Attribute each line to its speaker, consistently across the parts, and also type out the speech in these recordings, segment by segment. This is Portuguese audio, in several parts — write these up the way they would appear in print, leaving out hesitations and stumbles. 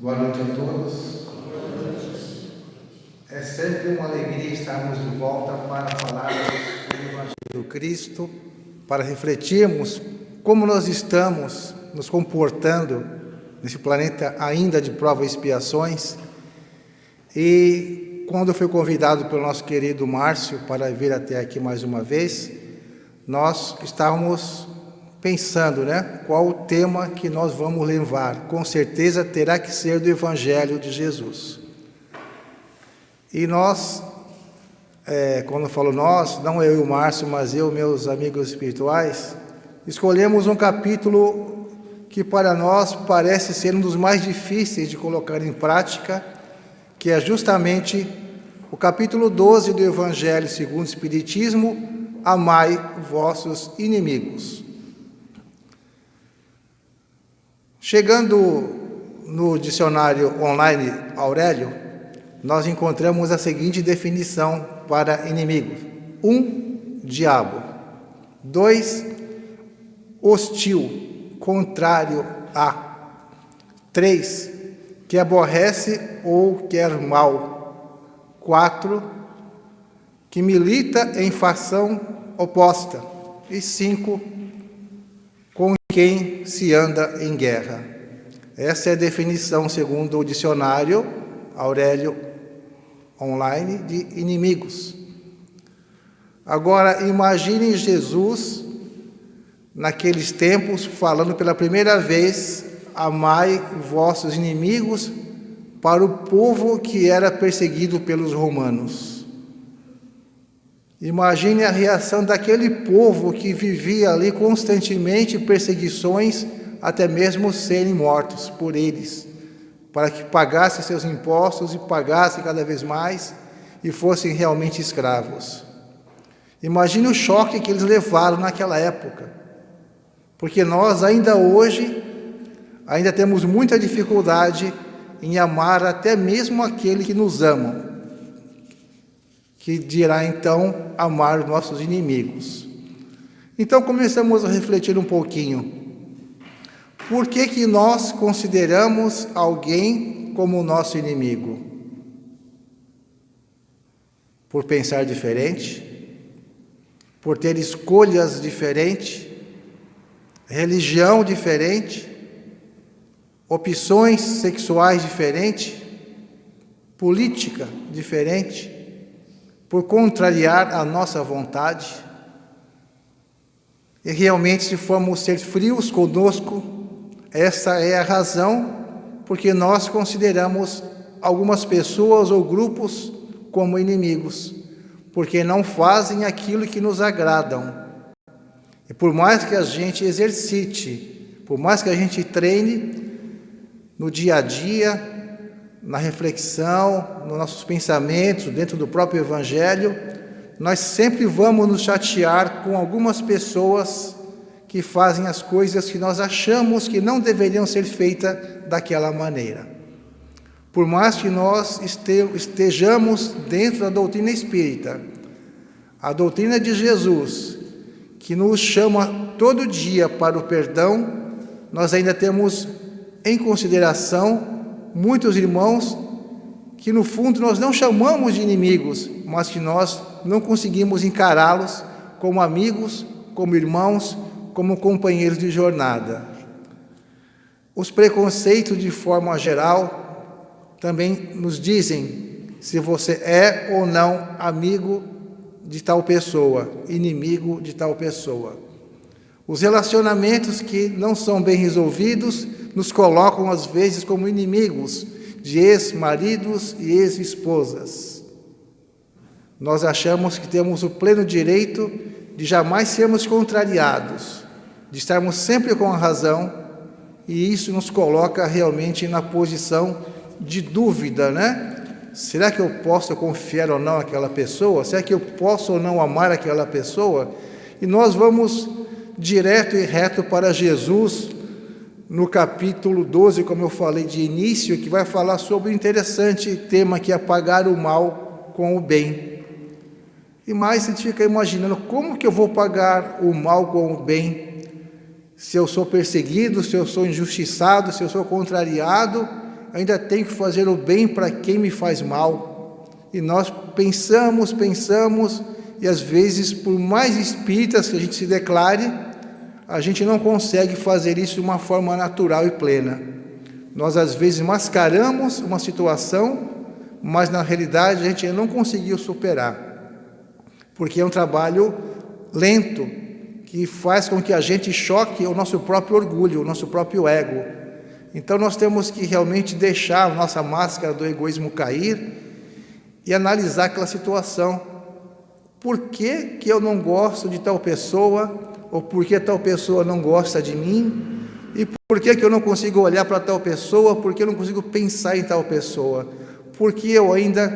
Speaker 1: Boa noite a todos. É sempre uma alegria estarmos de volta para falarmos do Evangelho do Cristo, para refletirmos como nós estamos nos comportando nesse planeta ainda de provas e expiações. E quando eu fui convidado pelo nosso querido Márcio para vir até aqui mais uma vez, nós estávamos pensando, qual o tema que nós vamos levar. Com certeza terá que ser do Evangelho de Jesus. E nós, quando eu falo nós, não eu e o Márcio, mas eu e meus amigos espirituais, escolhemos um capítulo que para nós parece ser um dos mais difíceis de colocar em prática, que é justamente o capítulo 12 do Evangelho segundo o Espiritismo: amai vossos inimigos. Chegando no dicionário online Aurélio, nós encontramos a seguinte definição para inimigo: 1, diabo. 2, hostil, contrário a. 3, que aborrece ou quer mal. 4, que milita em fação oposta. E 5, com quem se anda em guerra. Essa é a definição segundo o dicionário Aurélio online de inimigos. Agora imaginem Jesus naqueles tempos falando pela primeira vez: amai vossos inimigos, para o povo que era perseguido pelos romanos. Imagine a reação daquele povo que vivia ali constantemente perseguições, até mesmo serem mortos por eles, para que pagassem seus impostos e pagassem cada vez mais e fossem realmente escravos. Imagine o choque que eles levaram naquela época, porque nós ainda hoje temos muita dificuldade em amar até mesmo aquele que nos ama, que dirá então amar os nossos inimigos. Então começamos a refletir um pouquinho. Por que nós consideramos alguém como nosso inimigo? Por pensar diferente? Por ter escolhas diferentes? Religião diferente? Opções sexuais diferentes? Política diferente? Por contrariar a nossa vontade? E realmente, se formos ser frios conosco, essa é a razão porque nós consideramos algumas pessoas ou grupos como inimigos, porque não fazem aquilo que nos agradam. E por mais que a gente exercite, por mais que a gente treine no dia a dia, na reflexão, nos nossos pensamentos, dentro do próprio Evangelho, nós sempre vamos nos chatear com algumas pessoas que fazem as coisas que nós achamos que não deveriam ser feitas daquela maneira. Por mais que nós estejamos dentro da doutrina espírita, a doutrina de Jesus, que nos chama todo dia para o perdão, nós ainda temos em consideração muitos irmãos que no fundo nós não chamamos de inimigos, mas que nós não conseguimos encará-los como amigos, como irmãos, como companheiros de jornada. Os preconceitos, de forma geral, também nos dizem se você é ou não amigo de tal pessoa, inimigo de tal pessoa. Os relacionamentos que não são bem resolvidos nos colocam às vezes como inimigos de ex-maridos e ex-esposas. Nós achamos que temos o pleno direito de jamais sermos contrariados, de estarmos sempre com a razão, e isso nos coloca realmente na posição de dúvida, Será que eu posso confiar ou não naquela pessoa? Será que eu posso ou não amar aquela pessoa? E nós vamos direto e reto para Jesus, no capítulo 12, como eu falei de início, que vai falar sobre o interessante tema que é pagar o mal com o bem. E mais a gente fica imaginando, como que eu vou pagar o mal com o bem? Se eu sou perseguido, se eu sou injustiçado, se eu sou contrariado, ainda tenho que fazer o bem para quem me faz mal. E nós pensamos, e às vezes, por mais espíritas que a gente se declare, a gente não consegue fazer isso de uma forma natural e plena. Nós às vezes mascaramos uma situação, mas na realidade a gente não conseguiu superar, porque é um trabalho lento, que faz com que a gente choque o nosso próprio orgulho, o nosso próprio ego. Então nós temos que realmente deixar a nossa máscara do egoísmo cair e analisar aquela situação. Por que eu não gosto de tal pessoa? Ou por que tal pessoa não gosta de mim? E por que eu não consigo olhar para tal pessoa? Por que eu não consigo pensar em tal pessoa? Por que eu ainda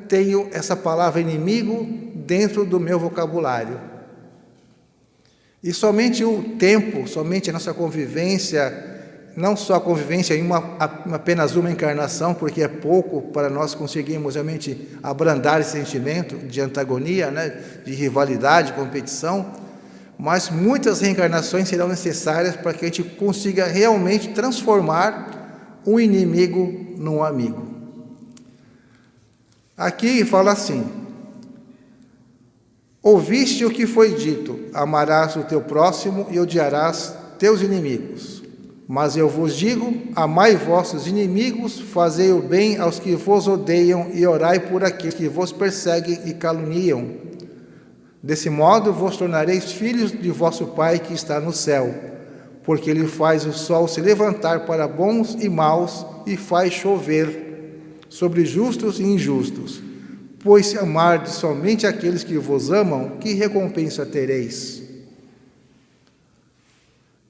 Speaker 1: tenho essa palavra inimigo dentro do meu vocabulário? E somente o tempo, somente a nossa convivência, não só a convivência em apenas uma encarnação, porque é pouco para nós conseguirmos realmente abrandar esse sentimento de antagonia, né, de rivalidade, competição, mas muitas reencarnações serão necessárias para que a gente consiga realmente transformar um inimigo num amigo. Aqui fala assim: ouviste o que foi dito, amarás o teu próximo e odiarás teus inimigos. Mas eu vos digo, amai vossos inimigos, fazei o bem aos que vos odeiam e orai por aqueles que vos perseguem e caluniam. Desse modo vos tornareis filhos de vosso Pai que está no céu, porque Ele faz o sol se levantar para bons e maus e faz chover sobre justos e injustos. Pois se amardes somente aqueles que vos amam, que recompensa tereis?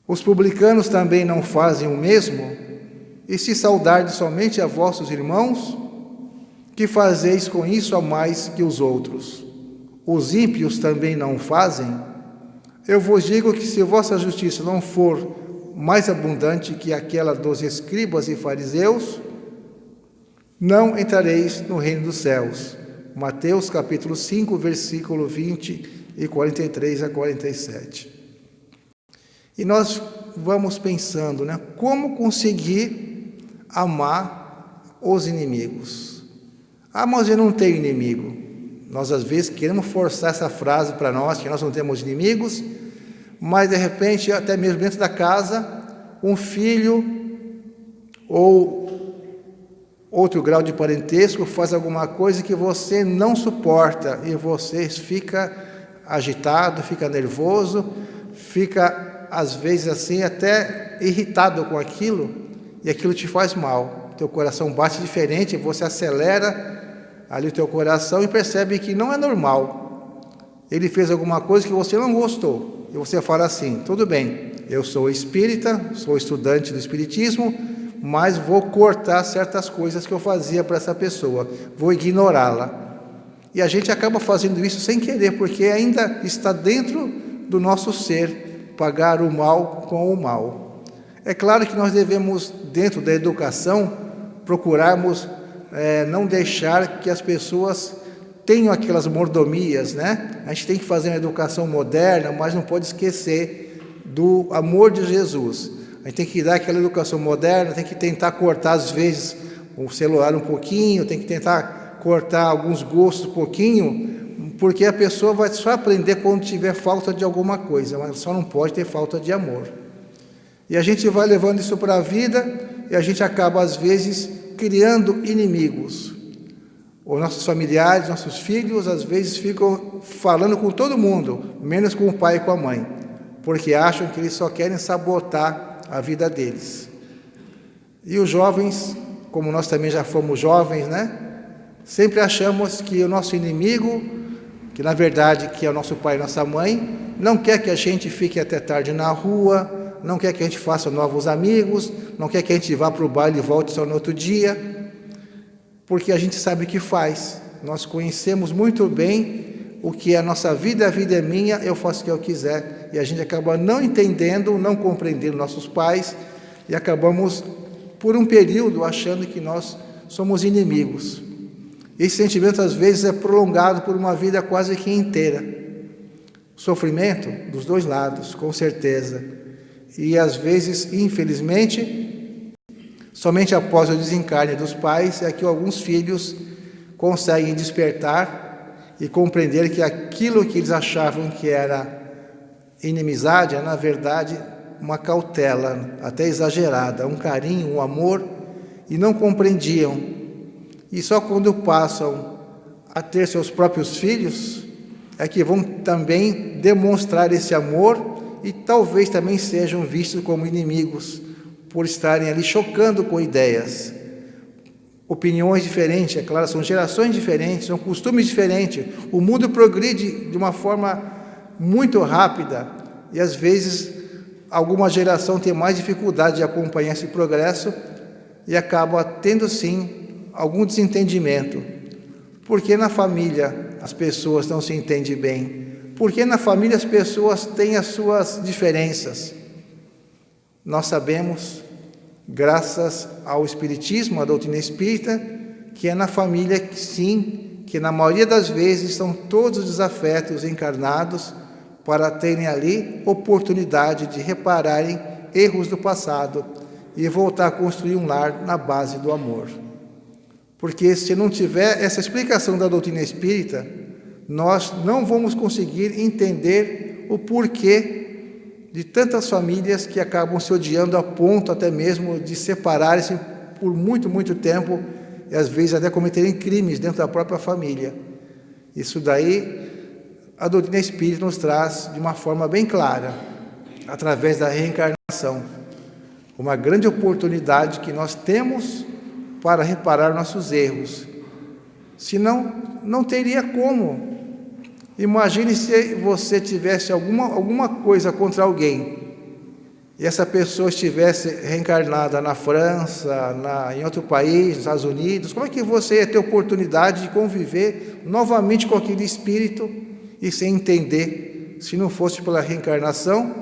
Speaker 1: Os publicanos também não fazem o mesmo? E se saudardes somente a vossos irmãos, que fazeis com isso a mais que os outros? Os ímpios também não fazem? Eu vos digo que se vossa justiça não for mais abundante que aquela dos escribas e fariseus, não entrareis no reino dos céus. Mateus capítulo 5, versículo 20 e 43 a 47. E nós vamos pensando, né? Como conseguir amar os inimigos? Ah, mas eu não tenho inimigo. Nós, às vezes, queremos forçar essa frase para nós, que nós não temos inimigos, mas, de repente, até mesmo dentro da casa, um filho ou outro grau de parentesco faz alguma coisa que você não suporta e você fica agitado, fica nervoso, fica, às vezes, assim, até irritado com aquilo, e aquilo te faz mal. Teu coração bate diferente, você acelera ali o teu coração e percebe que não é normal. Ele fez alguma coisa que você não gostou. E você fala assim: tudo bem, eu sou espírita, sou estudante do espiritismo, mas vou cortar certas coisas que eu fazia para essa pessoa, vou ignorá-la. E a gente acaba fazendo isso sem querer, porque ainda está dentro do nosso ser, pagar o mal com o mal. É claro que nós devemos, dentro da educação, procurarmos não deixar que as pessoas tenham aquelas mordomias, né? A gente tem que fazer uma educação moderna, mas não pode esquecer do amor de Jesus. A gente tem que dar aquela educação moderna, tem que tentar cortar às vezes o celular um pouquinho, tem que tentar cortar alguns gostos um pouquinho, porque a pessoa vai só aprender quando tiver falta de alguma coisa, mas só não pode ter falta de amor. E a gente vai levando isso para a vida e a gente acaba às vezes criando inimigos. Os nossos familiares, nossos filhos, às vezes ficam falando com todo mundo, menos com o pai e com a mãe, porque acham que eles só querem sabotar a vida deles. E os jovens, como nós também já fomos jovens, né? Sempre achamos que o nosso inimigo, que na verdade que é o nosso pai e nossa mãe, não quer que a gente fique até tarde na rua, não quer que a gente faça novos amigos, não quer que a gente vá para o baile e volte só no outro dia, porque a gente sabe o que faz. Nós conhecemos muito bem o que é a nossa vida é minha, eu faço o que eu quiser. E a gente acaba não entendendo, não compreendendo nossos pais, e acabamos, por um período, achando que nós somos inimigos. Esse sentimento, às vezes, é prolongado por uma vida quase que inteira. Sofrimento dos dois lados, com certeza. E, às vezes, infelizmente, Somente após o desencarne dos pais é que alguns filhos conseguem despertar e compreender que aquilo que eles achavam que era inimizade é, na verdade, uma cautela, até exagerada, um carinho, um amor, e não compreendiam. E só quando passam a ter seus próprios filhos é que vão também demonstrar esse amor e talvez também sejam vistos como inimigos por estarem ali chocando com ideias. Opiniões diferentes, é claro, são gerações diferentes, são costumes diferentes. O mundo progride de uma forma muito rápida e às vezes alguma geração tem mais dificuldade de acompanhar esse progresso e acaba tendo sim algum desentendimento. Porque na família as pessoas não se entendem bem? Porque na família as pessoas têm as suas diferenças? Nós sabemos, graças ao Espiritismo, à doutrina espírita, que é na família que sim, que na maioria das vezes são todos os desafetos encarnados para terem ali oportunidade de repararem erros do passado e voltar a construir um lar na base do amor. Porque se não tiver essa explicação da doutrina espírita, nós não vamos conseguir entender o porquê de tantas famílias que acabam se odiando a ponto até mesmo de separarem-se por muito, muito tempo e às vezes até cometerem crimes dentro da própria família. Isso daí a doutrina espírita nos traz de uma forma bem clara, através da reencarnação, uma grande oportunidade que nós temos para reparar nossos erros. Senão, não teria como. Imagine se você tivesse alguma coisa contra alguém e essa pessoa estivesse reencarnada na França, em outro país, nos Estados Unidos. Como é que você ia ter oportunidade de conviver novamente com aquele espírito e sem entender, se não fosse pela reencarnação,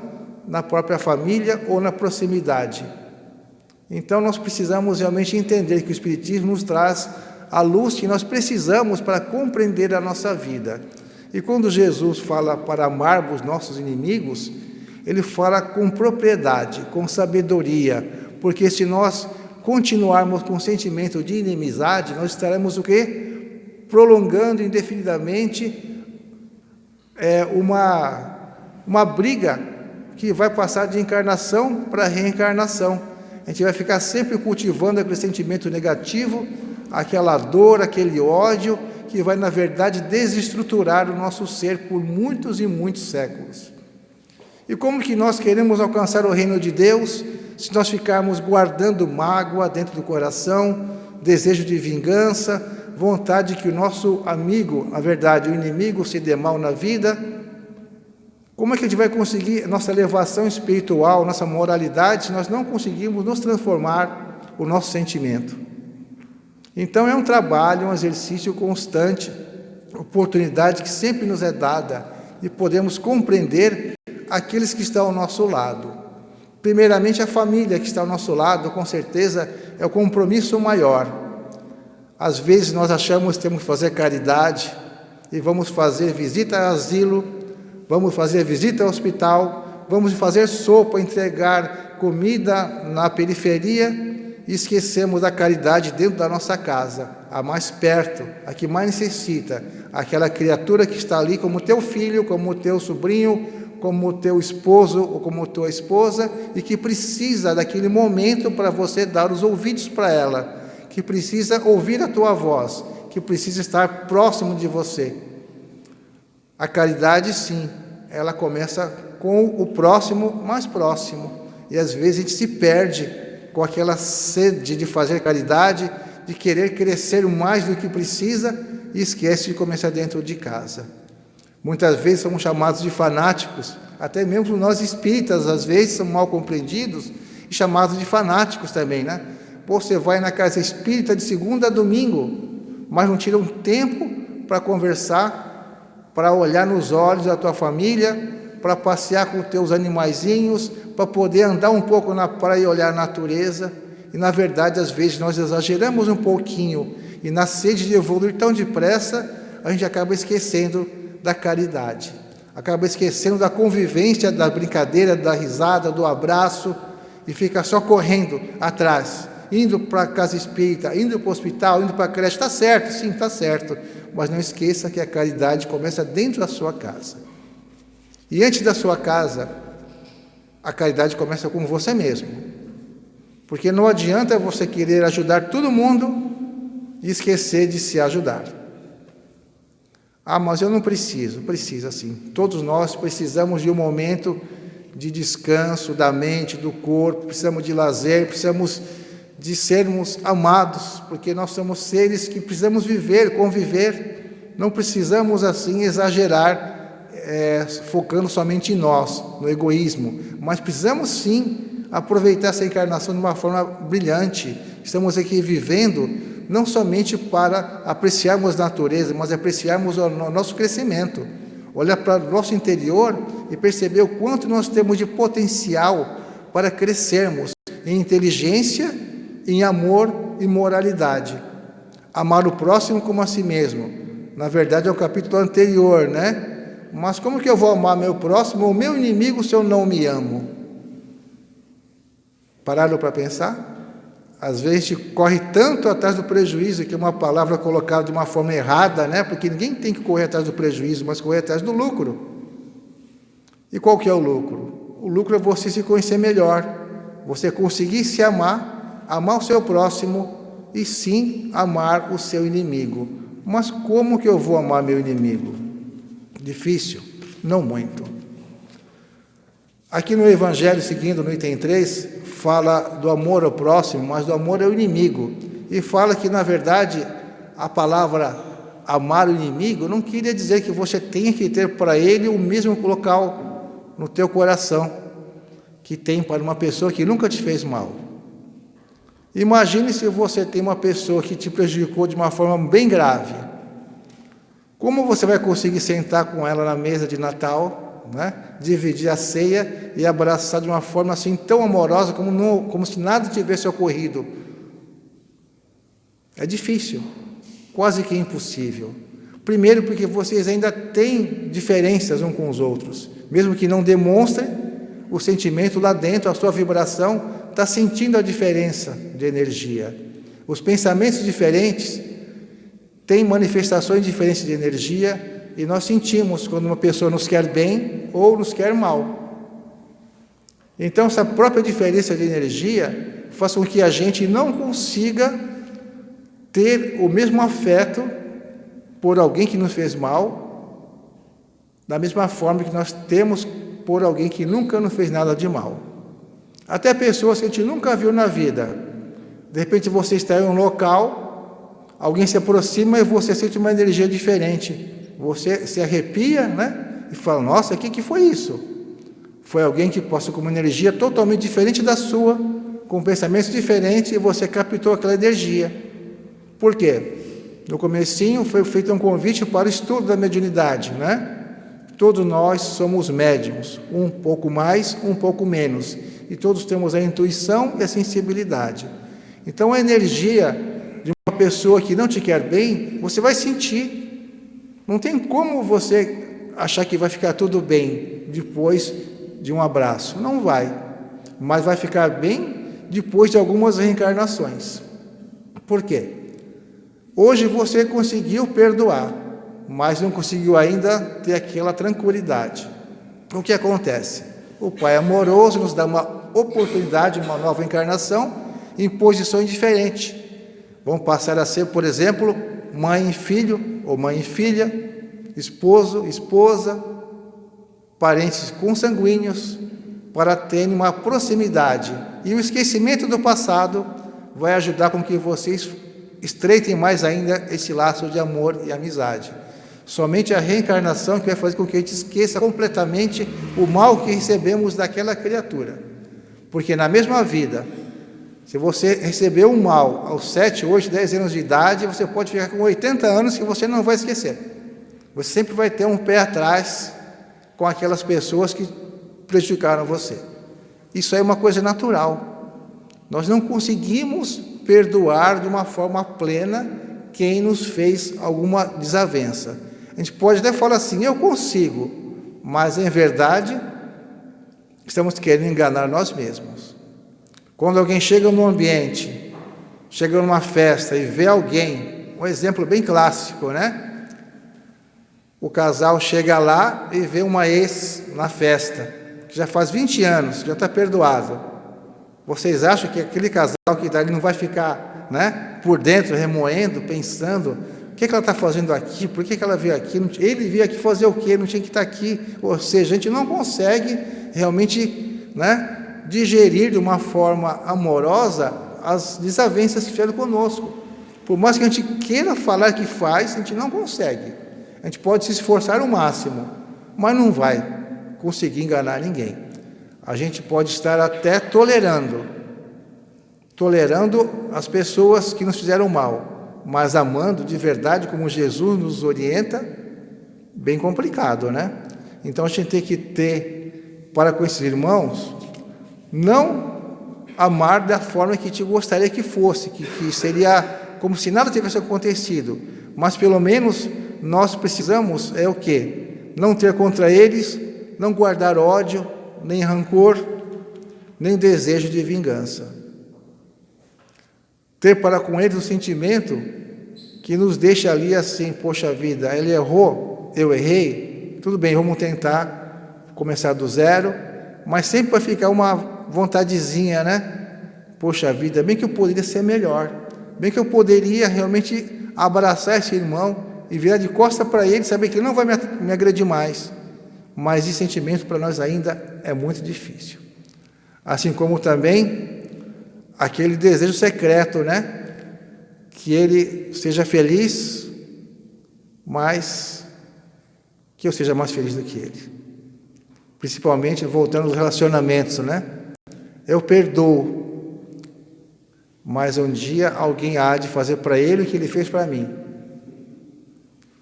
Speaker 1: na própria família ou na proximidade? Então nós precisamos realmente entender que o Espiritismo nos traz a luz que nós precisamos para compreender a nossa vida. E quando Jesus fala para amarmos nossos inimigos, ele fala com propriedade, com sabedoria, porque se nós continuarmos com o sentimento de inimizade, nós estaremos o quê? Prolongando indefinidamente uma briga que vai passar de encarnação para reencarnação. A gente vai ficar sempre cultivando aquele sentimento negativo, aquela dor, aquele ódio, que vai, na verdade, desestruturar o nosso ser por muitos e muitos séculos. E como que nós queremos alcançar o reino de Deus se nós ficarmos guardando mágoa dentro do coração, desejo de vingança, vontade que o nosso amigo, na verdade, o inimigo, se dê mal na vida? Como é que a gente vai conseguir nossa elevação espiritual, nossa moralidade, se nós não conseguimos nos transformar o nosso sentimento? Então é um trabalho, um exercício constante, oportunidade que sempre nos é dada e podemos compreender aqueles que estão ao nosso lado. Primeiramente a família que está ao nosso lado, com certeza é o compromisso maior. Às vezes nós achamos que temos que fazer caridade e vamos fazer visita a asilo, vamos fazer visita ao hospital, vamos fazer sopa, entregar comida na periferia e esquecemos da caridade dentro da nossa casa, a mais perto, a que mais necessita, aquela criatura que está ali como teu filho, como teu sobrinho, como teu esposo ou como tua esposa e que precisa daquele momento para você dar os ouvidos para ela, que precisa ouvir a tua voz, que precisa estar próximo de você. A caridade, sim, ela começa com o próximo mais próximo e às vezes a gente se perde com aquela sede de fazer caridade, de querer crescer mais do que precisa e esquece de começar dentro de casa. Muitas vezes somos chamados de fanáticos, até mesmo nós espíritas às vezes somos mal compreendidos e chamados de fanáticos também, né? Você vai na casa espírita de segunda a domingo, mas não tira um tempo para conversar, para olhar nos olhos da tua família, para passear com os teus animaizinhos, para poder andar um pouco na praia e olhar a natureza. E na verdade, às vezes, nós exageramos um pouquinho e na sede de evoluir tão depressa, a gente acaba esquecendo da caridade, acaba esquecendo da convivência, da brincadeira, da risada, do abraço e fica só correndo atrás. indo para a casa espírita, indo para o hospital, indo para a creche. Está certo, sim, está certo. Mas não esqueça que a caridade começa dentro da sua casa. E antes da sua casa, a caridade começa com você mesmo. Porque não adianta você querer ajudar todo mundo e esquecer de se ajudar. Ah, mas eu não preciso. Precisa sim. Todos nós precisamos de um momento de descanso da mente, do corpo, precisamos de lazer, precisamos de sermos amados, porque nós somos seres que precisamos viver, conviver. Não precisamos assim exagerar, focando somente em nós, no egoísmo, mas precisamos sim aproveitar essa encarnação de uma forma brilhante. Estamos aqui vivendo não somente para apreciarmos a natureza, mas apreciarmos o nosso crescimento. Olhar para o nosso interior e perceber o quanto nós temos de potencial para crescermos em inteligência, em amor e moralidade. Amar o próximo como a si mesmo. Na verdade é o capítulo anterior, né? Mas como que eu vou amar meu próximo ou meu inimigo se eu não me amo? Pararam para pensar? Às vezes a gente corre tanto atrás do prejuízo, que é uma palavra colocada de uma forma errada, né? Porque ninguém tem que correr atrás do prejuízo, mas correr atrás do lucro. E qual que é o lucro? O lucro é você se conhecer melhor, você conseguir se amar, amar o seu próximo e sim amar o seu inimigo. Mas como que eu vou amar meu inimigo? Difícil? Não muito. Aqui no Evangelho, seguindo no item 3, fala do amor ao próximo, mas do amor ao inimigo. E fala que, na verdade, a palavra amar o inimigo não queria dizer que você tenha que ter para ele o mesmo local no teu coração que tem para uma pessoa que nunca te fez mal. Imagine se você tem uma pessoa que te prejudicou de uma forma bem grave. Como você vai conseguir sentar com ela na mesa de Natal, né? Dividir a ceia e abraçar de uma forma assim tão amorosa como se nada tivesse ocorrido? É difícil, quase que impossível. Primeiro porque vocês ainda têm diferenças uns com os outros, mesmo que não demonstrem o sentimento lá dentro, a sua vibração está sentindo a diferença de energia. Os pensamentos diferentes têm manifestações diferentes de energia. E nós sentimos quando uma pessoa nos quer bem ou nos quer mal. Então, essa própria diferença de energia faz com que a gente não consiga ter o mesmo afeto por alguém que nos fez mal, da mesma forma que nós temos por alguém que nunca nos fez nada de mal. Até pessoas que a gente nunca viu na vida. De repente você está em um local, alguém se aproxima e você sente uma energia diferente. Você se arrepia, né? E fala, nossa, o que foi isso? Foi alguém que possa com uma energia totalmente diferente da sua, com pensamentos diferentes, e você captou aquela energia. Por quê? No comecinho foi feito um convite para o estudo da mediunidade, né? Todos nós somos médiums, um pouco mais, um pouco menos. E todos temos a intuição e a sensibilidade. Então a energia de uma pessoa que não te quer bem, você vai sentir. Não tem como você achar que vai ficar tudo bem depois de um abraço. Não vai. Mas vai ficar bem depois de algumas reencarnações. Por quê? Hoje você conseguiu perdoar, mas não conseguiu ainda ter aquela tranquilidade. O que acontece? O Pai amoroso nos dá uma oportunidade, uma nova encarnação, em posições diferentes. Vão passar a ser, por exemplo, mãe e filho, ou mãe e filha, esposo, esposa, parentes consanguíneos, para terem uma proximidade. E o esquecimento do passado vai ajudar com que vocês estreitem mais ainda esse laço de amor e amizade. Somente a reencarnação que vai fazer com que a gente esqueça completamente o mal que recebemos daquela criatura. Porque na mesma vida, se você recebeu um mal aos 7, 8, 10 anos de idade, você pode ficar com 80 anos que você não vai esquecer. Você sempre vai ter um pé atrás com aquelas pessoas que prejudicaram você. Isso é uma coisa natural. Nós não conseguimos perdoar de uma forma plena quem nos fez alguma desavença. A gente pode até falar assim, eu consigo, mas em verdade estamos querendo enganar nós mesmos. Quando alguém chega no ambiente chega numa festa e vê alguém, um exemplo bem clássico, né? O casal chega lá e vê uma ex na festa, que já faz 20 anos, já está perdoado. Vocês acham que aquele casal que está ali não vai ficar, né, por dentro, remoendo, pensando, o que ela está fazendo aqui, por que ela veio aqui, ele veio aqui fazer o quê, não tinha que estar aqui. Ou seja, a gente não consegue realmente, né, digerir de uma forma amorosa as desavenças que fizeram conosco. Por mais que a gente queira falar que faz, a gente não consegue. A gente pode se esforçar ao máximo, mas não vai conseguir enganar ninguém. A gente pode estar até tolerando as pessoas que nos fizeram mal, mas amando de verdade, como Jesus nos orienta, bem complicado, né? Então a gente tem que ter, para com esses irmãos, não amar da forma que te gostaria que fosse, que seria como se nada tivesse acontecido, mas pelo menos nós precisamos, o quê? Não ter contra eles, não guardar ódio, nem rancor, nem desejo de vingança. Ter para com eles um sentimento que nos deixa ali assim, poxa vida, ele errou, eu errei, tudo bem, vamos tentar começar do zero, mas sempre vai ficar uma vontadezinha, né? Poxa vida, bem que eu poderia ser melhor, bem que eu poderia realmente abraçar esse irmão e virar de costa para ele, saber que ele não vai me agredir mais. Mas esse sentimento para nós ainda é muito difícil. Assim como também aquele desejo secreto, né? Que ele seja feliz, mas que eu seja mais feliz do que ele. Principalmente voltando aos relacionamentos, né? Eu perdoo, mas um dia alguém há de fazer para ele o que ele fez para mim.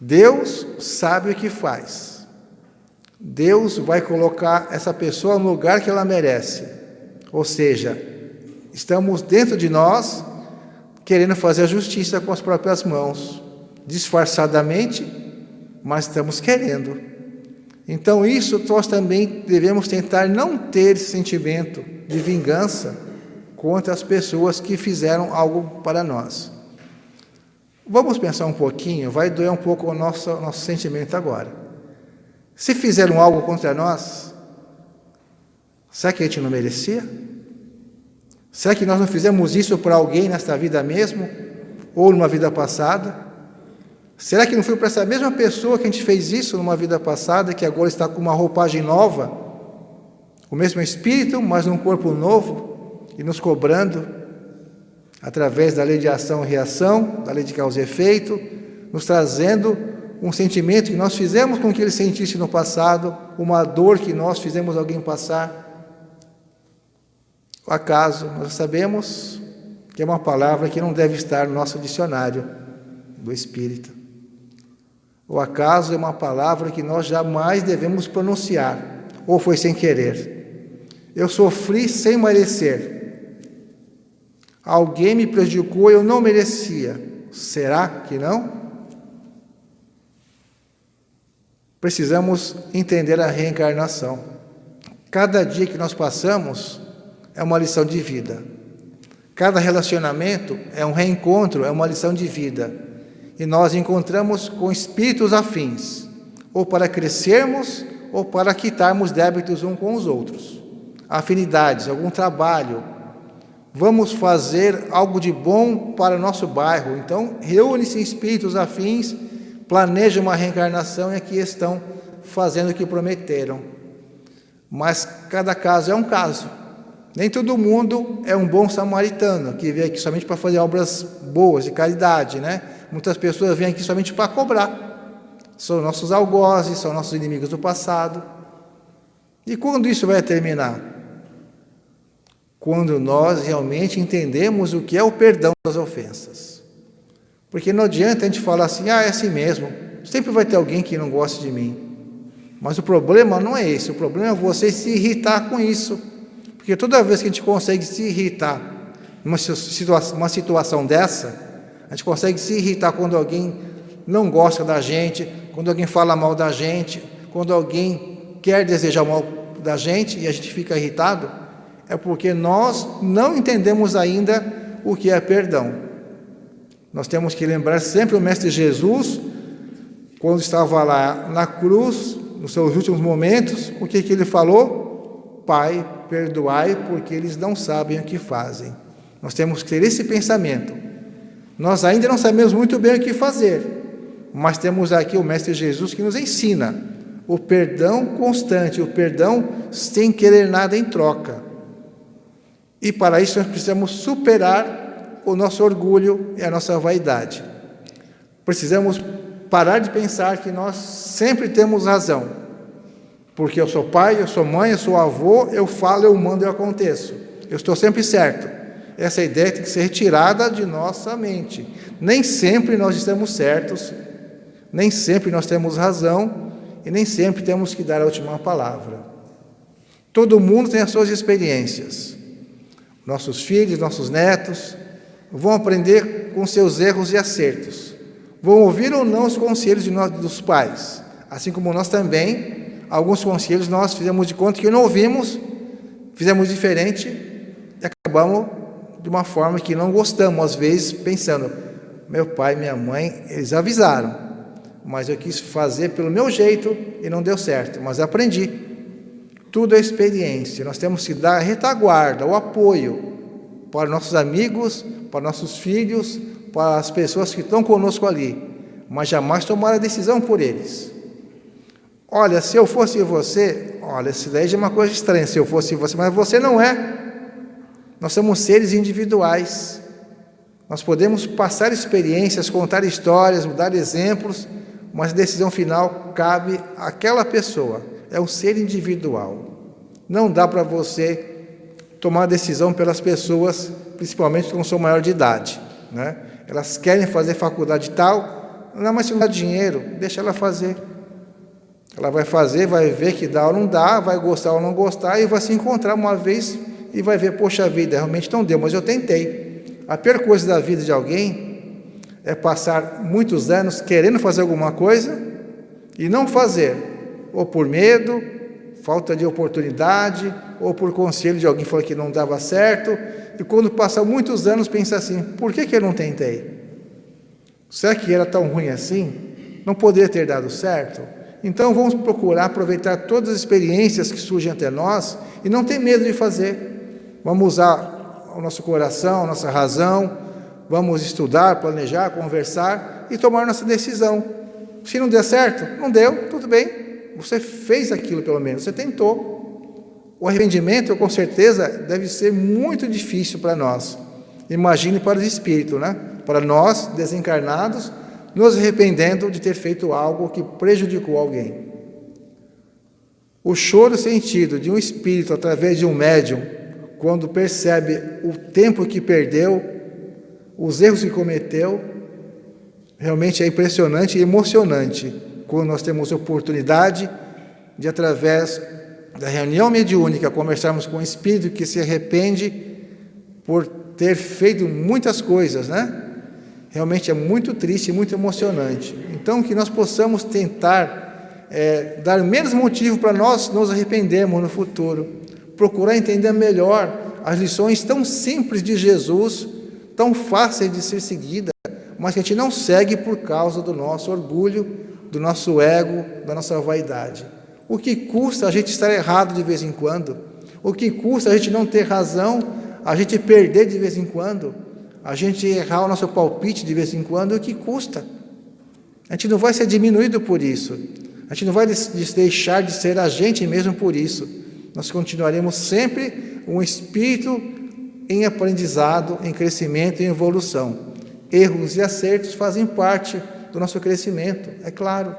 Speaker 1: Deus sabe o que faz. Deus vai colocar essa pessoa no lugar que ela merece. Ou seja, estamos dentro de nós querendo fazer a justiça com as próprias mãos, disfarçadamente, mas estamos querendo. Então isso nós também devemos tentar não ter esse sentimento de vingança contra as pessoas que fizeram algo para nós. Vamos pensar um pouquinho, vai doer um pouco o nosso sentimento agora. Se fizeram algo contra nós, será que a gente não merecia? Será que nós não fizemos isso para alguém nesta vida mesmo? Ou numa vida passada? Será que não foi para essa mesma pessoa que a gente fez isso numa vida passada, que agora está com uma roupagem nova? O mesmo espírito, mas num corpo novo, e nos cobrando, através da lei de ação e reação, da lei de causa e efeito, nos trazendo um sentimento que nós fizemos com que ele sentisse no passado, uma dor que nós fizemos alguém passar. O acaso, nós sabemos que é uma palavra que não deve estar no nosso dicionário do Espírito. O acaso é uma palavra que nós jamais devemos pronunciar, ou foi sem querer. Eu sofri sem merecer. Alguém me prejudicou, eu não merecia. Será que não? Precisamos entender a reencarnação. Cada dia que nós passamos é uma lição de vida. Cada relacionamento é um reencontro, é uma lição de vida. E nós encontramos com espíritos afins, ou para crescermos, ou para quitarmos débitos uns com os outros. Afinidades, algum trabalho. Vamos fazer algo de bom para o nosso bairro. Então, reúne-se espíritos afins, planejam uma reencarnação e aqui estão fazendo o que prometeram. Mas cada caso é um caso. Nem todo mundo é um bom samaritano, que vem aqui somente para fazer obras boas, de caridade, né? Muitas pessoas vêm aqui somente para cobrar. São nossos algozes, são nossos inimigos do passado. E quando isso vai terminar? Quando nós realmente entendemos o que é o perdão das ofensas. Porque não adianta a gente falar assim, é assim mesmo, sempre vai ter alguém que não gosta de mim. Mas o problema não é esse, o problema é você se irritar com isso. Porque toda vez que a gente consegue se irritar numa situação dessa, a gente consegue se irritar quando alguém não gosta da gente, quando alguém fala mal da gente, quando alguém quer desejar mal da gente e a gente fica irritado, é porque nós não entendemos ainda o que é perdão. Nós temos que lembrar sempre o Mestre Jesus, quando estava lá na cruz, nos seus últimos momentos, o que ele falou? Pai, perdoai, porque eles não sabem o que fazem. Nós temos que ter esse pensamento. Nós ainda não sabemos muito bem o que fazer, mas temos aqui o Mestre Jesus que nos ensina o perdão constante, o perdão sem querer nada em troca. E para isso nós precisamos superar o nosso orgulho e a nossa vaidade. Precisamos parar de pensar que nós sempre temos razão, porque eu sou pai, eu sou mãe, eu sou avô, eu falo, eu mando, eu aconteço. Eu estou sempre certo. Essa ideia tem que ser retirada de nossa mente. Nem sempre nós estamos certos, nem sempre nós temos razão e nem sempre temos que dar a última palavra. Todo mundo tem as suas experiências. Nossos filhos, nossos netos vão aprender com seus erros e acertos. Vão ouvir ou não os conselhos dos pais, assim como nós também, alguns conselhos nós fizemos de conta que não ouvimos, fizemos diferente e acabamos de uma forma que não gostamos, às vezes pensando, meu pai e minha mãe, eles avisaram, mas eu quis fazer pelo meu jeito e não deu certo, mas aprendi. Tudo é experiência, nós temos que dar a retaguarda, o apoio para nossos amigos, para nossos filhos, para as pessoas que estão conosco ali, mas jamais tomar a decisão por eles. Olha, se eu fosse você, olha, isso daí já é uma coisa estranha, se eu fosse você, mas você não é. Nós somos seres individuais. Nós podemos passar experiências, contar histórias, dar exemplos, mas a decisão final cabe àquela pessoa. É um ser individual. Não dá para você tomar decisão pelas pessoas, principalmente que não são maior de idade, né? Elas querem fazer faculdade tal, não, mas se não dá dinheiro, deixa ela fazer. Ela vai fazer, vai ver que dá ou não dá, vai gostar ou não gostar, e vai se encontrar uma vez e vai ver, poxa vida, realmente não deu, mas eu tentei. A pior coisa da vida de alguém é passar muitos anos querendo fazer alguma coisa e não fazer, ou por medo, falta de oportunidade, ou por conselho de alguém que falou que não dava certo, e quando passa muitos anos pensa assim, por que eu não tentei? Será que era tão ruim assim? Não poderia ter dado certo? Então vamos procurar aproveitar todas as experiências que surgem até nós e não ter medo de fazer. Vamos usar o nosso coração, a nossa razão, vamos estudar, planejar, conversar e tomar nossa decisão. Se não der certo, não deu, tudo bem. Você fez aquilo pelo menos, você tentou. O arrependimento, com certeza, deve ser muito difícil para nós. Imagine para os espíritos, né? Para nós, desencarnados, nos arrependendo de ter feito algo que prejudicou alguém. O choro sentido de um espírito através de um médium, quando percebe o tempo que perdeu, os erros que cometeu, realmente é impressionante e emocionante, quando nós temos oportunidade de, através da reunião mediúnica, conversarmos com um espírito que se arrepende por ter feito muitas coisas, né? Realmente é muito triste e muito emocionante. Então, que nós possamos tentar dar menos motivo para nós nos arrependermos no futuro, procurar entender melhor as lições tão simples de Jesus, tão fáceis de ser seguida, mas que a gente não segue por causa do nosso orgulho, do nosso ego, da nossa vaidade. O que custa a gente estar errado de vez em quando? O que custa a gente não ter razão, a gente perder de vez em quando? A gente errar o nosso palpite de vez em quando? O que custa? A gente não vai ser diminuído por isso. A gente não vai deixar de ser a gente mesmo por isso. Nós continuaremos sempre um espírito em aprendizado, em crescimento e em evolução. Erros e acertos fazem parte do nosso crescimento, é claro.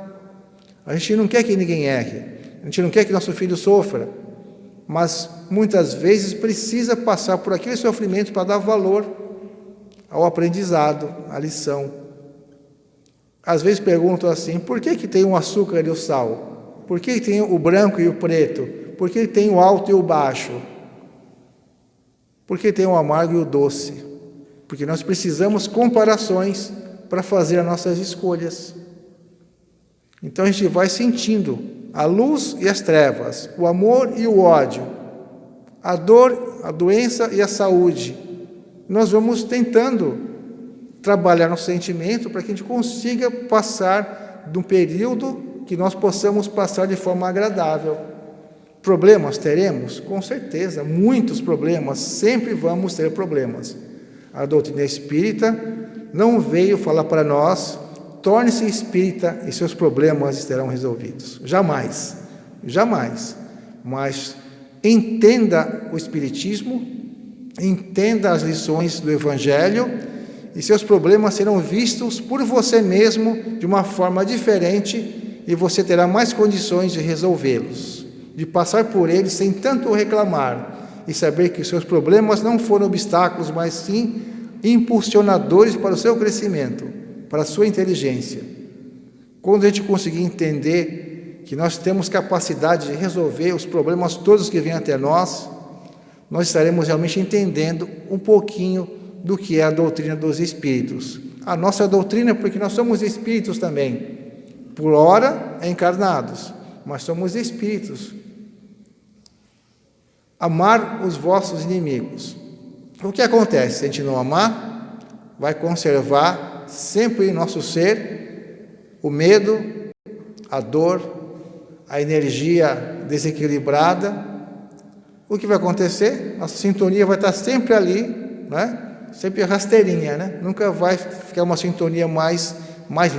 Speaker 1: A gente não quer que ninguém erre. A gente não quer que nosso filho sofra, mas muitas vezes precisa passar por aquele sofrimento para dar valor ao aprendizado, à lição. Às vezes perguntam assim, por que tem o açúcar e o sal? Por que tem o branco e o preto? Por que tem o alto e o baixo? Por que tem o amargo e o doce? Porque nós precisamos comparações para fazer as nossas escolhas. Então a gente vai sentindo a luz e as trevas, o amor e o ódio, a dor, a doença e a saúde. nós vamos tentando trabalhar nosso sentimento para que a gente consiga passar de um período que nós possamos passar de forma agradável. Problemas teremos? Com certeza, muitos problemas, sempre vamos ter problemas. A doutrina espírita não veio falar para nós, torne-se espírita e seus problemas estarão resolvidos. Jamais, jamais. Mas entenda o espiritismo, entenda as lições do Evangelho e seus problemas serão vistos por você mesmo de uma forma diferente e você terá mais condições de resolvê-los, de passar por eles sem tanto reclamar e saber que os seus problemas não foram obstáculos, mas sim impulsionadores para o seu crescimento, para a sua inteligência. Quando a gente conseguir entender que nós temos capacidade de resolver os problemas todos que vêm até nós, nós estaremos realmente entendendo um pouquinho do que é a doutrina dos espíritos. A nossa doutrina, porque nós somos espíritos também, por ora encarnados, mas somos espíritos. Amar os vossos inimigos. O que acontece se a gente não amar? Vai conservar sempre em nosso ser o medo, a dor, a energia desequilibrada. O que vai acontecer? Nossa sintonia vai estar sempre ali, né? Sempre rasteirinha, né? Nunca vai ficar uma sintonia mais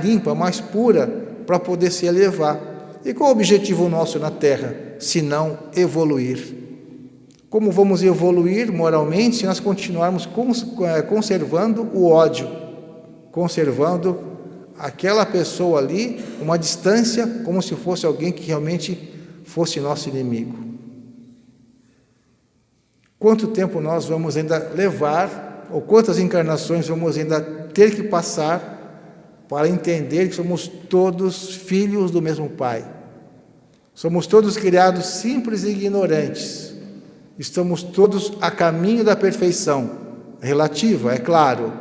Speaker 1: limpa, mais pura, para poder se elevar. E qual o objetivo nosso na Terra, se não evoluir? Como vamos evoluir moralmente se nós continuarmos conservando o ódio, conservando aquela pessoa ali, uma distância, como se fosse alguém que realmente fosse nosso inimigo? Quanto tempo nós vamos ainda levar, ou quantas encarnações vamos ainda ter que passar para entender que somos todos filhos do mesmo Pai? Somos todos criados simples e ignorantes. Estamos todos a caminho da perfeição, relativa, é claro,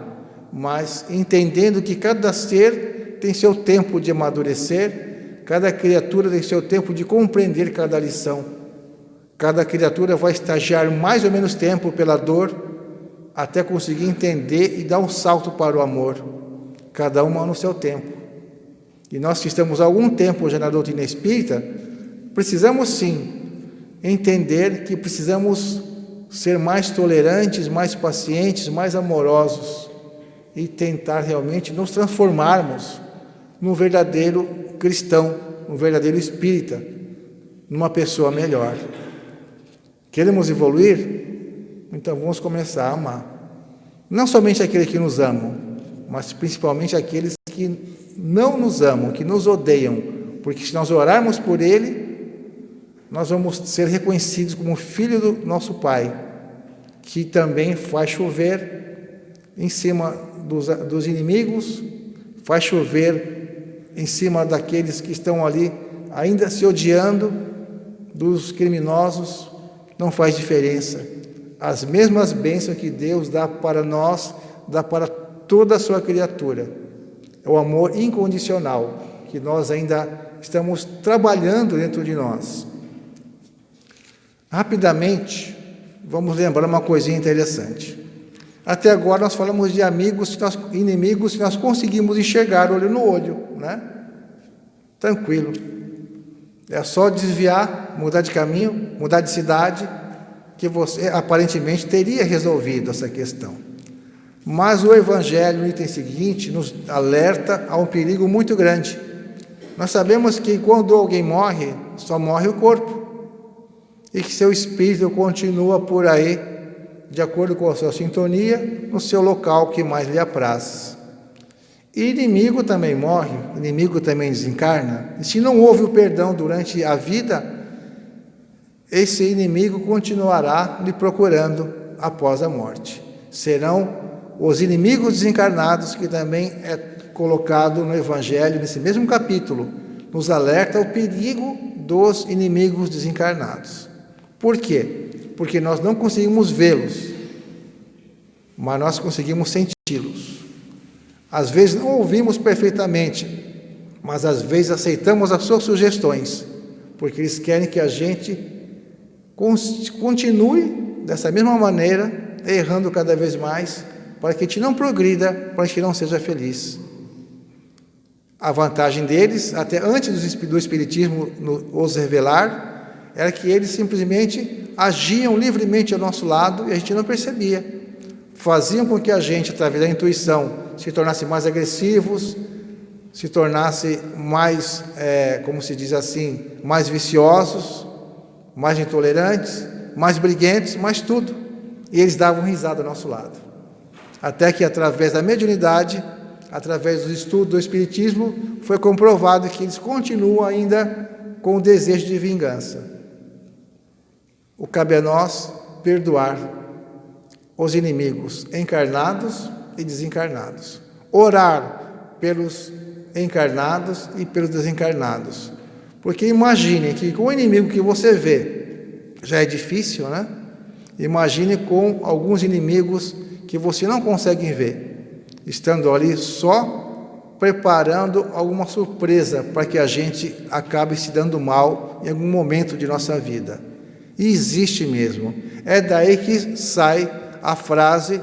Speaker 1: mas entendendo que cada ser tem seu tempo de amadurecer, cada criatura tem seu tempo de compreender cada lição. Cada criatura vai estagiar mais ou menos tempo pela dor, até conseguir entender e dar um salto para o amor, cada uma no seu tempo. E nós que estamos há algum tempo já na doutrina espírita, precisamos sim entender que precisamos ser mais tolerantes, mais pacientes, mais amorosos e tentar realmente nos transformarmos num verdadeiro cristão, num verdadeiro espírita, numa pessoa melhor. Queremos evoluir? Então vamos começar a amar. Não somente aqueles que nos amam, mas principalmente aqueles que não nos amam, que nos odeiam, porque se nós orarmos por ele, nós vamos ser reconhecidos como filho do nosso Pai, que também faz chover em cima dos inimigos, faz chover em cima daqueles que estão ali ainda se odiando, dos criminosos, não faz diferença. As mesmas bênçãos que Deus dá para nós, dá para toda a sua criatura. É o amor incondicional, que nós ainda estamos trabalhando dentro de nós. Rapidamente, vamos lembrar uma coisinha interessante. Até agora nós falamos de inimigos que nós conseguimos enxergar olho no olho, né? Tranquilo. É só desviar, mudar de caminho, mudar de cidade, que você aparentemente teria resolvido essa questão. Mas o Evangelho, no item seguinte, nos alerta a um perigo muito grande. Nós sabemos que quando alguém morre, só morre o corpo, e que seu espírito continua por aí, de acordo com a sua sintonia, no seu local que mais lhe apraz. E inimigo também morre, inimigo também desencarna. E se não houve o perdão durante a vida, esse inimigo continuará lhe procurando após a morte. Serão os inimigos desencarnados, que também é colocado no Evangelho, nesse mesmo capítulo, nos alerta o perigo dos inimigos desencarnados. Por quê? Porque nós não conseguimos vê-los, mas nós conseguimos senti-los. Às vezes não ouvimos perfeitamente, mas às vezes aceitamos as suas sugestões, porque eles querem que a gente continue dessa mesma maneira, errando cada vez mais, para que a gente não progrida, para que a gente não seja feliz. A vantagem deles, até antes do Espiritismo os revelar, era que eles simplesmente agiam livremente ao nosso lado e a gente não percebia. Faziam com que a gente, através da intuição, se tornasse mais agressivos, se tornasse mais, como se diz assim, mais viciosos, mais intolerantes, mais briguentos, mais tudo. E eles davam risada ao nosso lado. Até que, através da mediunidade, através do estudo do Espiritismo, foi comprovado que eles continuam ainda com o desejo de vingança. O cabe a nós perdoar os inimigos encarnados e desencarnados. Orar pelos encarnados e pelos desencarnados. Porque imagine que com o inimigo que você vê, já é difícil, né? Imagine com alguns inimigos que você não consegue ver, estando ali só preparando alguma surpresa para que a gente acabe se dando mal em algum momento de nossa vida. E existe mesmo. É daí que sai a frase: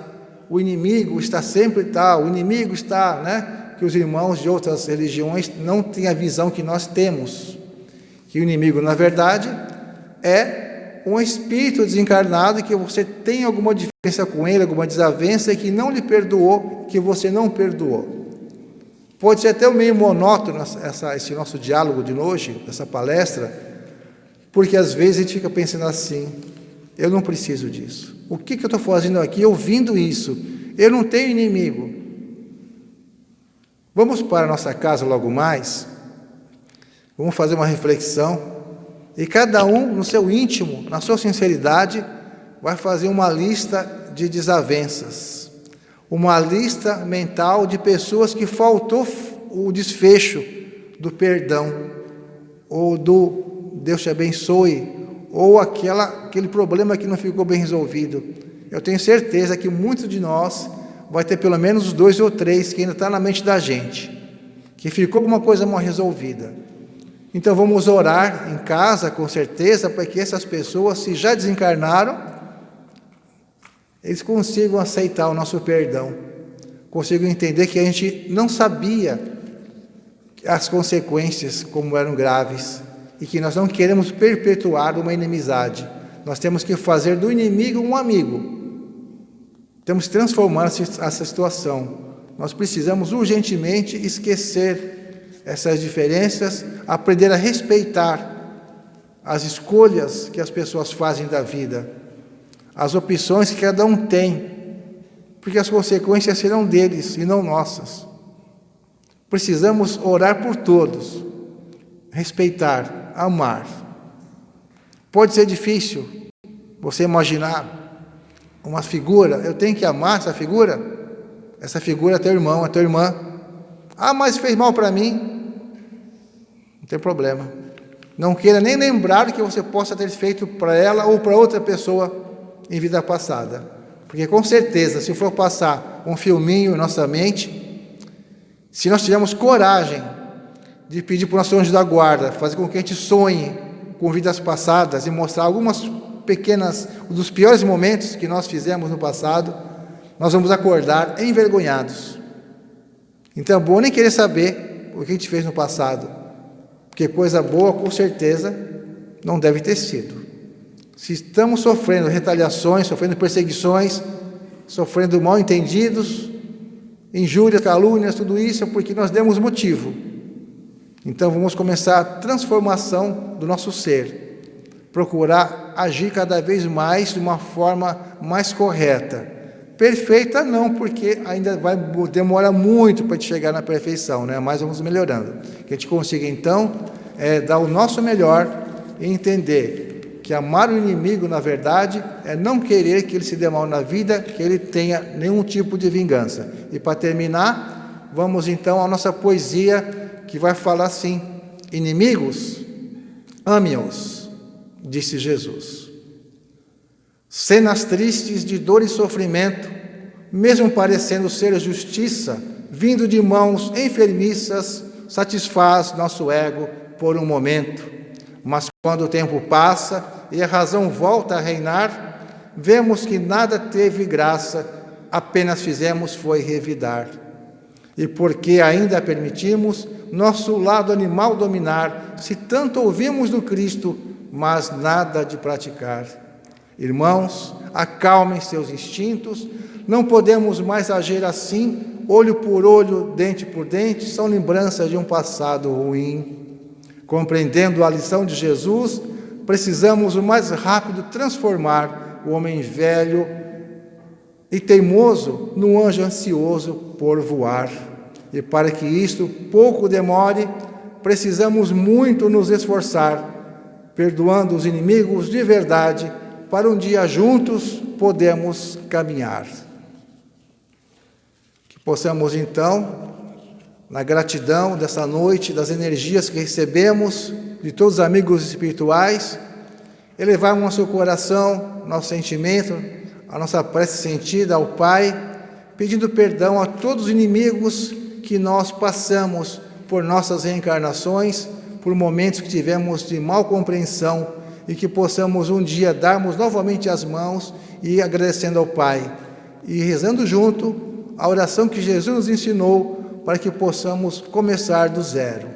Speaker 1: o inimigo está sempre tal, o inimigo está, né? Que os irmãos de outras religiões não têm a visão que nós temos. Que o inimigo, na verdade, é um espírito desencarnado, que você tem alguma diferença com ele, alguma desavença, e que não lhe perdoou, que você não perdoou. Pode ser até meio monótono esse nosso diálogo de hoje, essa palestra, porque às vezes a gente fica pensando assim: eu não preciso disso. O que eu estou fazendo aqui ouvindo isso? Eu não tenho inimigo. Vamos para a nossa casa logo mais, vamos fazer uma reflexão, e cada um, no seu íntimo, na sua sinceridade, vai fazer uma lista de desavenças, uma lista mental de pessoas que faltou o desfecho do perdão, ou do Deus te abençoe, ou aquele problema que não ficou bem resolvido. Eu tenho certeza que muitos de nós vai ter pelo menos 2 ou 3 que ainda está na mente da gente, que ficou alguma coisa mal resolvida. Então vamos orar em casa, com certeza, para que essas pessoas, se já desencarnaram, eles consigam aceitar o nosso perdão, consigam entender que a gente não sabia as consequências como eram graves, e que nós não queremos perpetuar uma inimizade. Nós temos que fazer do inimigo um amigo. Temos que transformar essa situação. Nós precisamos urgentemente esquecer essas diferenças, aprender a respeitar as escolhas que as pessoas fazem da vida, as opções que cada um tem, porque as consequências serão deles e não nossas. Precisamos orar por todos, respeitar, amar. Pode ser difícil você imaginar uma figura: eu tenho que amar essa figura é teu irmão, é tua irmã. Ah, mas fez mal para mim. Não tem problema. Não queira nem lembrar que você possa ter feito para ela ou para outra pessoa em vida passada. Porque com certeza, se for passar um filminho em nossa mente, se nós tivermos coragem de pedir para o nosso anjo da guarda, fazer com que a gente sonhe com vidas passadas e mostrar algumas pequenas, dos piores momentos que nós fizemos no passado, nós vamos acordar envergonhados. Então é bom nem querer saber o que a gente fez no passado, porque coisa boa, com certeza, não deve ter sido. Se estamos sofrendo retaliações, sofrendo perseguições, sofrendo mal-entendidos, injúrias, calúnias, tudo isso é porque nós demos motivo. Então vamos começar a transformação do nosso ser, procurar agir cada vez mais de uma forma mais correta. Perfeita não, porque ainda vai demorar muito para a gente chegar na perfeição, né? Mas vamos melhorando. Que a gente consiga então dar o nosso melhor e entender que amar o inimigo, na verdade, é não querer que ele se dê mal na vida, que ele tenha nenhum tipo de vingança. E para terminar, vamos então à nossa poesia, que vai falar assim: inimigos, ame-os, disse Jesus. Cenas tristes de dor e sofrimento, mesmo parecendo ser justiça, vindo de mãos enfermiças, satisfaz nosso ego por um momento. Mas quando o tempo passa e a razão volta a reinar, vemos que nada teve graça, apenas fizemos foi revidar. E porque ainda permitimos nosso lado animal dominar, se tanto ouvimos do Cristo, mas nada de praticar. Irmãos, acalmem seus instintos, não podemos mais agir assim, olho por olho, dente por dente, são lembranças de um passado ruim. Compreendendo a lição de Jesus, precisamos o mais rápido transformar o homem velho e teimoso num anjo ansioso por voar. E para que isto pouco demore, precisamos muito nos esforçar, perdoando os inimigos de verdade, para um dia juntos podermos caminhar. Que possamos então, na gratidão dessa noite, das energias que recebemos de todos os amigos espirituais, elevarmos nosso coração, nosso sentimento, a nossa prece sentida ao Pai, pedindo perdão a todos os inimigos que nós passamos por nossas reencarnações, por momentos que tivemos de mal compreensão, e que possamos um dia darmos novamente as mãos e agradecendo ao Pai, e rezando junto a oração que Jesus nos ensinou, para que possamos começar do zero.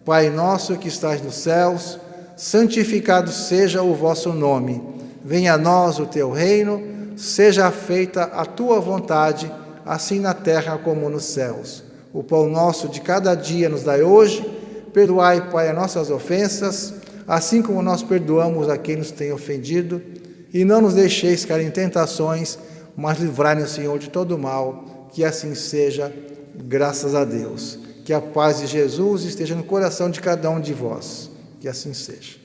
Speaker 1: Pai nosso que estás nos céus, santificado seja o vosso nome. Venha a nós o teu reino, seja feita a tua vontade, assim na terra como nos céus. O pão nosso de cada dia nos dai hoje, perdoai, Pai, as nossas ofensas, assim como nós perdoamos a quem nos tem ofendido, e não nos deixeis cair em tentações, mas livrai-nos, Senhor, de todo mal, que assim seja, graças a Deus. Que a paz de Jesus esteja no coração de cada um de vós, que assim seja.